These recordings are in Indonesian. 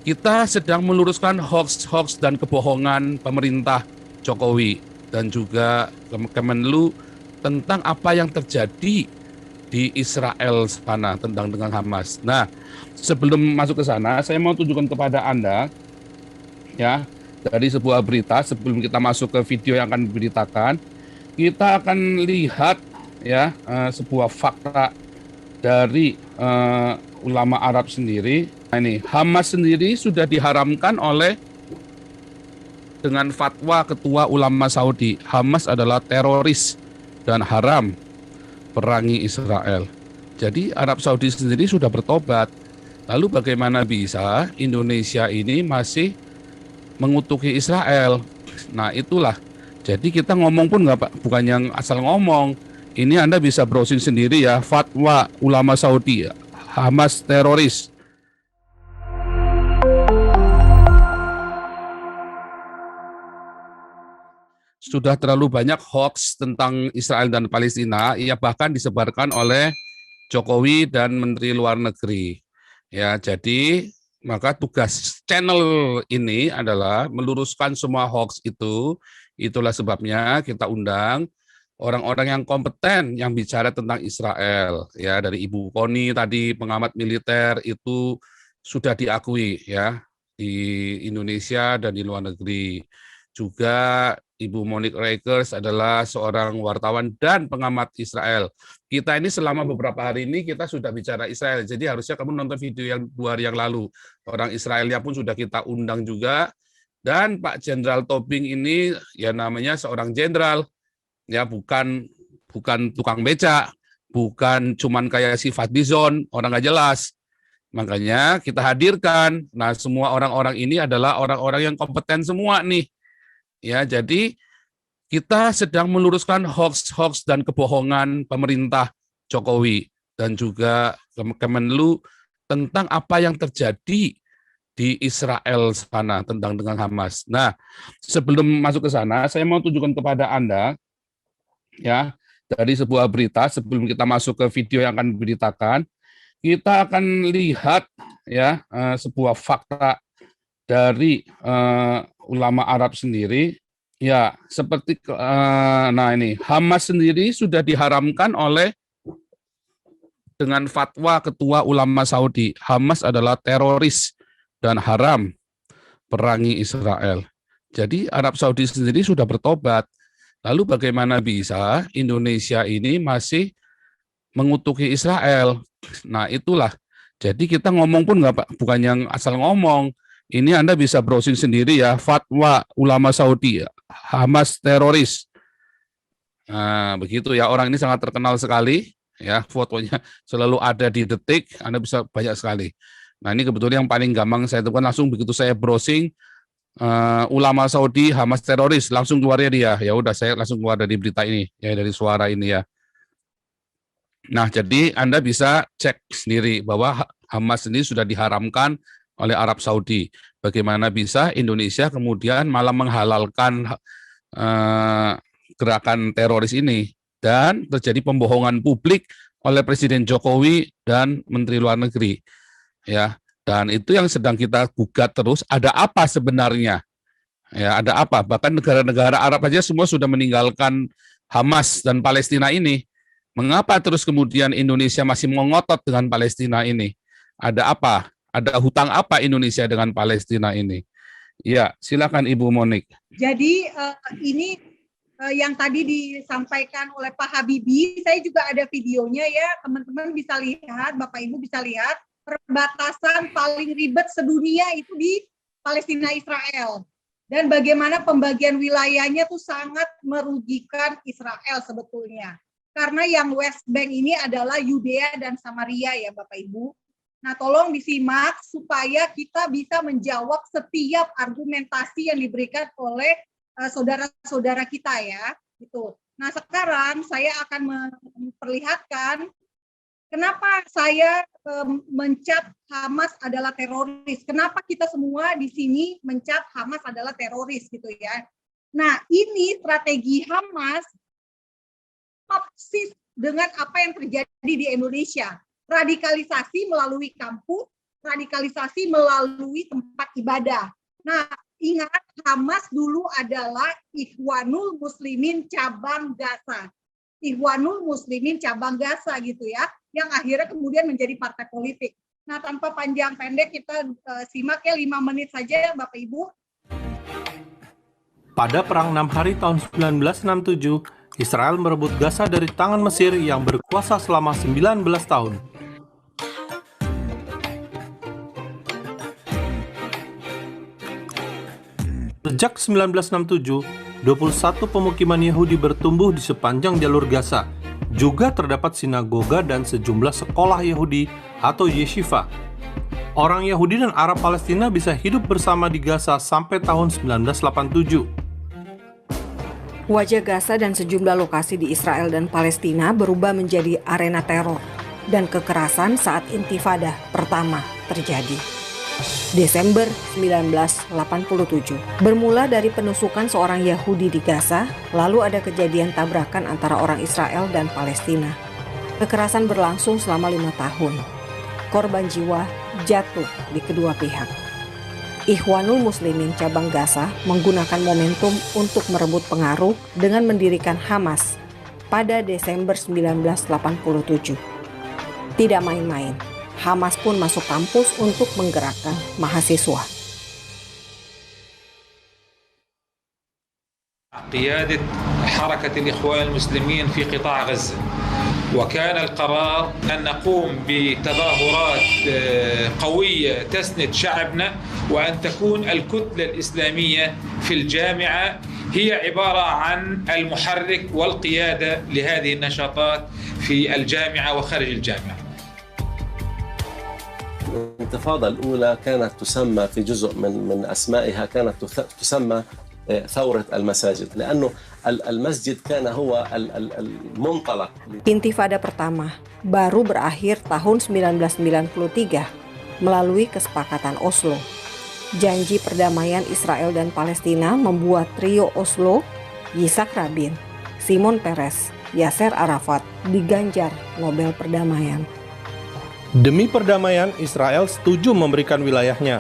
Kita sedang meluruskan hoax-hoax dan kebohongan pemerintah Jokowi dan juga Kemenlu tentang apa yang terjadi di Israel sana tentang dengan Hamas. Nah, sebelum masuk ke sana, saya mau tunjukkan kepada Anda ya dari sebuah berita sebelum kita masuk ke video yang akan diberitakan, kita akan lihat ya sebuah fakta dari ulama Arab sendiri. Nah, ini Hamas sendiri sudah diharamkan oleh dengan fatwa Ketua Ulama Saudi. Hamas adalah teroris dan haram perangi Israel. Jadi Arab Saudi sendiri sudah bertobat. Lalu bagaimana bisa Indonesia ini masih mengutuki Israel? Nah itulah. Jadi kita ngomong pun nggak, Pak, bukan yang asal ngomong. Ini Anda bisa browsing sendiri ya, fatwa ulama Saudi, Hamas teroris. Sudah terlalu banyak hoax tentang Israel dan Palestina, ia bahkan disebarkan oleh Jokowi dan Menteri Luar Negeri. Ya, jadi maka tugas channel ini adalah meluruskan semua hoax itu. Itulah sebabnya kita undang orang-orang yang kompeten yang bicara tentang Israel. Ya, dari Ibu Koni tadi pengamat militer itu sudah diakui ya di Indonesia dan di luar negeri. Juga Ibu Monique Reikers adalah seorang wartawan dan pengamat Israel. Kita ini selama beberapa hari ini kita sudah bicara Israel, jadi harusnya kamu nonton video yang 2 hari yang lalu. Orang Israelnya pun sudah kita undang juga, dan Pak Jenderal Tobing ini ya namanya seorang jenderal, ya bukan bukan tukang beca, bukan cuman kayak si Fadlizon, orang nggak jelas. Makanya kita hadirkan. Nah, semua orang-orang ini adalah orang-orang yang kompeten semua nih. Ya, jadi kita sedang meluruskan hoax-hoax dan kebohongan pemerintah Jokowi dan juga Kemenlu tentang apa yang terjadi di Israel sana tentang dengan Hamas. Nah, sebelum masuk ke sana, saya mau tunjukkan kepada Anda ya dari sebuah berita sebelum kita masuk ke video yang akan diberitakan, kita akan lihat ya sebuah fakta dari ulama Arab sendiri. Ya, seperti nah ini Hamas sendiri sudah diharamkan oleh dengan fatwa Ketua Ulama Saudi. Hamas adalah teroris dan haram perangi Israel. Jadi Arab Saudi sendiri sudah bertobat. Lalu bagaimana bisa Indonesia ini masih mengutuki Israel? Nah itulah. Jadi kita ngomong pun nggak, Pak, bukan yang asal ngomong. Ini Anda bisa browsing sendiri ya, fatwa ulama Saudi, Hamas teroris. Nah, begitu ya, orang ini sangat terkenal sekali, ya, fotonya selalu ada di Detik, Anda bisa banyak sekali. Nah, ini kebetulan yang paling gampang saya temukan langsung begitu saya browsing ulama Saudi Hamas teroris, langsung keluarnya dia. Ya udah saya langsung keluar dari berita ini, ya dari suara ini ya. Nah, jadi Anda bisa cek sendiri bahwa Hamas ini sudah diharamkan oleh Arab Saudi. Bagaimana bisa Indonesia kemudian malah menghalalkan gerakan teroris ini dan terjadi pembohongan publik oleh Presiden Jokowi dan Menteri Luar Negeri. Ya, dan itu yang sedang kita gugat terus. Ada apa sebenarnya? Ya, ada apa? Bahkan negara-negara Arab aja semua sudah meninggalkan Hamas dan Palestina ini. Mengapa terus kemudian Indonesia masih mengotot dengan Palestina ini? Ada apa? Ada hutang apa Indonesia dengan Palestina ini? Ya, silakan Ibu Monik. Jadi ini yang tadi disampaikan oleh Pak Habibie, saya juga ada videonya ya, teman-teman bisa lihat, Bapak Ibu bisa lihat, perbatasan paling ribet sedunia itu di Palestina Israel. Dan bagaimana pembagian wilayahnya tuh sangat merugikan Israel sebetulnya. Karena yang West Bank ini adalah Yudea dan Samaria ya Bapak Ibu. Nah tolong disimak supaya kita bisa menjawab setiap argumentasi yang diberikan oleh saudara-saudara kita ya. Gitu. Nah sekarang saya akan memperlihatkan kenapa saya mencap Hamas adalah teroris. Kenapa kita semua di sini mencap Hamas adalah teroris gitu ya. Nah ini strategi Hamas persis dengan apa yang terjadi di Indonesia. Radikalisasi melalui kampus, radikalisasi melalui tempat ibadah. Nah, ingat Hamas dulu adalah Ikhwanul Muslimin cabang Gaza. Ikhwanul Muslimin cabang Gaza gitu ya, yang akhirnya kemudian menjadi partai politik. Nah, tanpa panjang pendek kita simak ya 5 menit saja Bapak Ibu. Pada Perang 6 Hari tahun 1967, Israel merebut Gaza dari tangan Mesir yang berkuasa selama 19 tahun. Sejak 1967, 21 pemukiman Yahudi bertumbuh di sepanjang jalur Gaza. Juga terdapat sinagoga dan sejumlah sekolah Yahudi atau yeshiva. Orang Yahudi dan Arab Palestina bisa hidup bersama di Gaza sampai tahun 1987. Wajah Gaza dan sejumlah lokasi di Israel dan Palestina berubah menjadi arena teror dan kekerasan saat Intifada pertama terjadi. Desember 1987. Bermula dari penusukan seorang Yahudi di Gaza, lalu ada kejadian tabrakan antara orang Israel dan Palestina. Kekerasan berlangsung selama 5 tahun. Korban jiwa jatuh di kedua pihak. Ikhwanul Muslimin cabang Gaza menggunakan momentum untuk merebut pengaruh dengan mendirikan Hamas pada Desember 1987. Tidak main-main. Hamas pun masuk kampus untuk menggerakkan mahasiswa. قيادة حركة الإخوان المسلمين في قطاع غزة، وكان القرار أن نقوم بتظاهرات قوية تسند شعبنا، وأن تكون الكتلة الإسلامية في الجامعة هي عبارة عن المحرك والقيادة لهذه النشاطات في الجامعة وخارج الجامعة. الانتفاضة الأولى كانت تسمى في جزء من أسمائها كانت تسمى ثورة المساجد لأنه المسجد كان هو المنطلق. Intifada pertama baru berakhir tahun 1993 melalui kesepakatan Oslo. Janji perdamaian Israel dan Palestina membuat trio Oslo, Yitzhak Rabin, Shimon Peres, Yasser Arafat diganjar Nobel Perdamaian. Demi perdamaian, Israel setuju memberikan wilayahnya.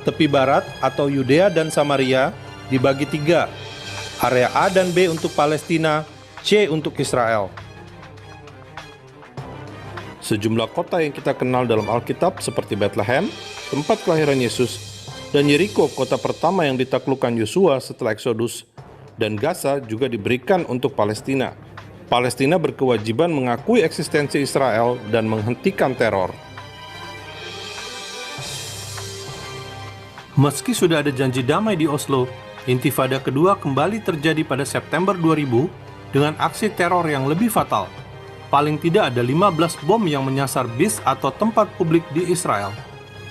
Tepi barat atau Yudea dan Samaria dibagi 3. Area A dan B untuk Palestina, C untuk Israel. Sejumlah kota yang kita kenal dalam Alkitab seperti Bethlehem, tempat kelahiran Yesus, dan Yeriko, kota pertama yang ditaklukkan Yosua setelah Eksodus, dan Gaza juga diberikan untuk Palestina. Palestina berkewajiban mengakui eksistensi Israel dan menghentikan teror. Meski sudah ada janji damai di Oslo, Intifada kedua kembali terjadi pada September 2000 dengan aksi teror yang lebih fatal. Paling tidak ada 15 bom yang menyasar bis atau tempat publik di Israel.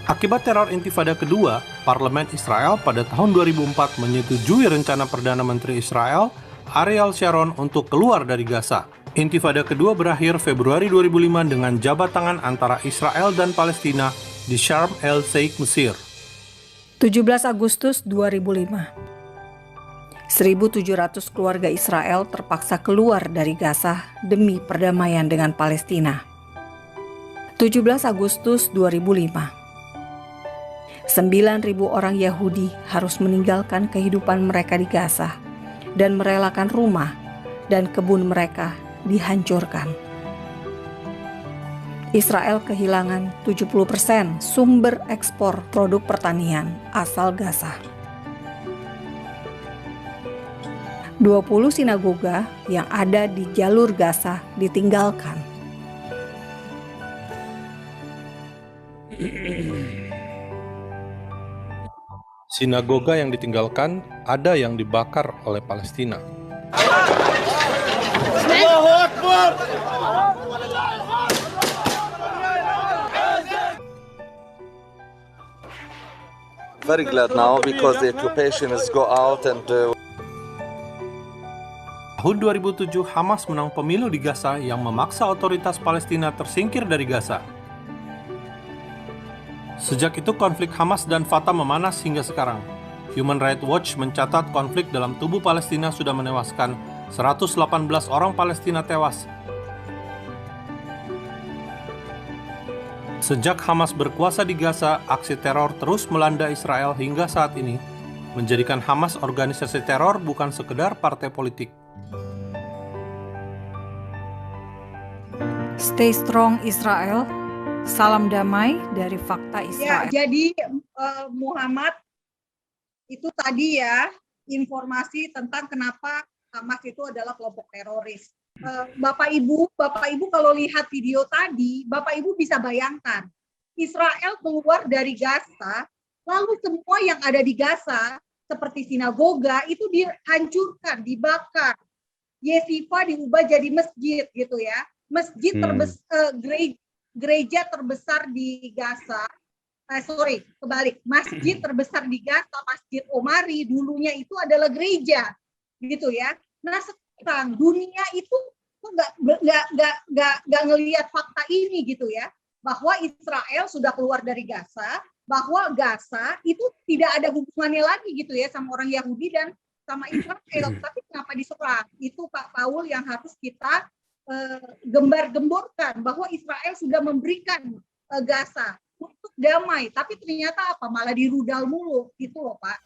Akibat teror Intifada kedua, Parlemen Israel pada tahun 2004 menyetujui rencana Perdana Menteri Israel Ariel Sharon untuk keluar dari Gaza. Intifada kedua berakhir Februari 2005 dengan jabat tangan antara Israel dan Palestina di Sharm el-Sheikh, Mesir. 17 Agustus 2005. 1.700 keluarga Israel terpaksa keluar dari Gaza demi perdamaian dengan Palestina. 17 Agustus 2005. 9.000 orang Yahudi harus meninggalkan kehidupan mereka di Gaza dan merelakan rumah dan kebun mereka dihancurkan. Israel kehilangan 70% sumber ekspor produk pertanian asal Gaza. 20 sinagoga yang ada di jalur Gaza ditinggalkan. Sinagoga yang ditinggalkan, ada yang dibakar oleh Palestina. Very glad now because the occupation is go out and Tahun 2007, Hamas menang pemilu di Gaza yang memaksa otoritas Palestina tersingkir dari Gaza. Sejak itu konflik Hamas dan Fatah memanas hingga sekarang. Human Rights Watch mencatat konflik dalam tubuh Palestina sudah menewaskan 118 orang Palestina tewas. Sejak Hamas berkuasa di Gaza, aksi teror terus melanda Israel hingga saat ini, menjadikan Hamas organisasi teror bukan sekedar partai politik. Stay strong Israel. Salam damai dari Fakta Israel. Ya, jadi Muhammad, itu tadi ya informasi tentang kenapa Hamas itu adalah kelompok teroris. Bapak Ibu kalau lihat video tadi, Bapak Ibu bisa bayangkan Israel keluar dari Gaza, lalu semua yang ada di Gaza seperti sinagoga itu dihancurkan, dibakar. Yeshiva diubah jadi masjid gitu ya. Masjid gereja terbesar di Gaza. Masjid terbesar di Gaza, Masjid Omari dulunya itu adalah gereja, gitu ya. Nah sekarang dunia itu nggak ngelihat fakta ini gitu ya, bahwa Israel sudah keluar dari Gaza, bahwa Gaza itu tidak ada hubungannya lagi gitu ya sama orang Yahudi dan sama Israel. Tapi kenapa diserang? Itu Pak Paul yang harus kita gembar-gemborkan, bahwa Israel sudah memberikan Gaza untuk damai, tapi ternyata apa? Malah dirudal mulu gitu loh Pak.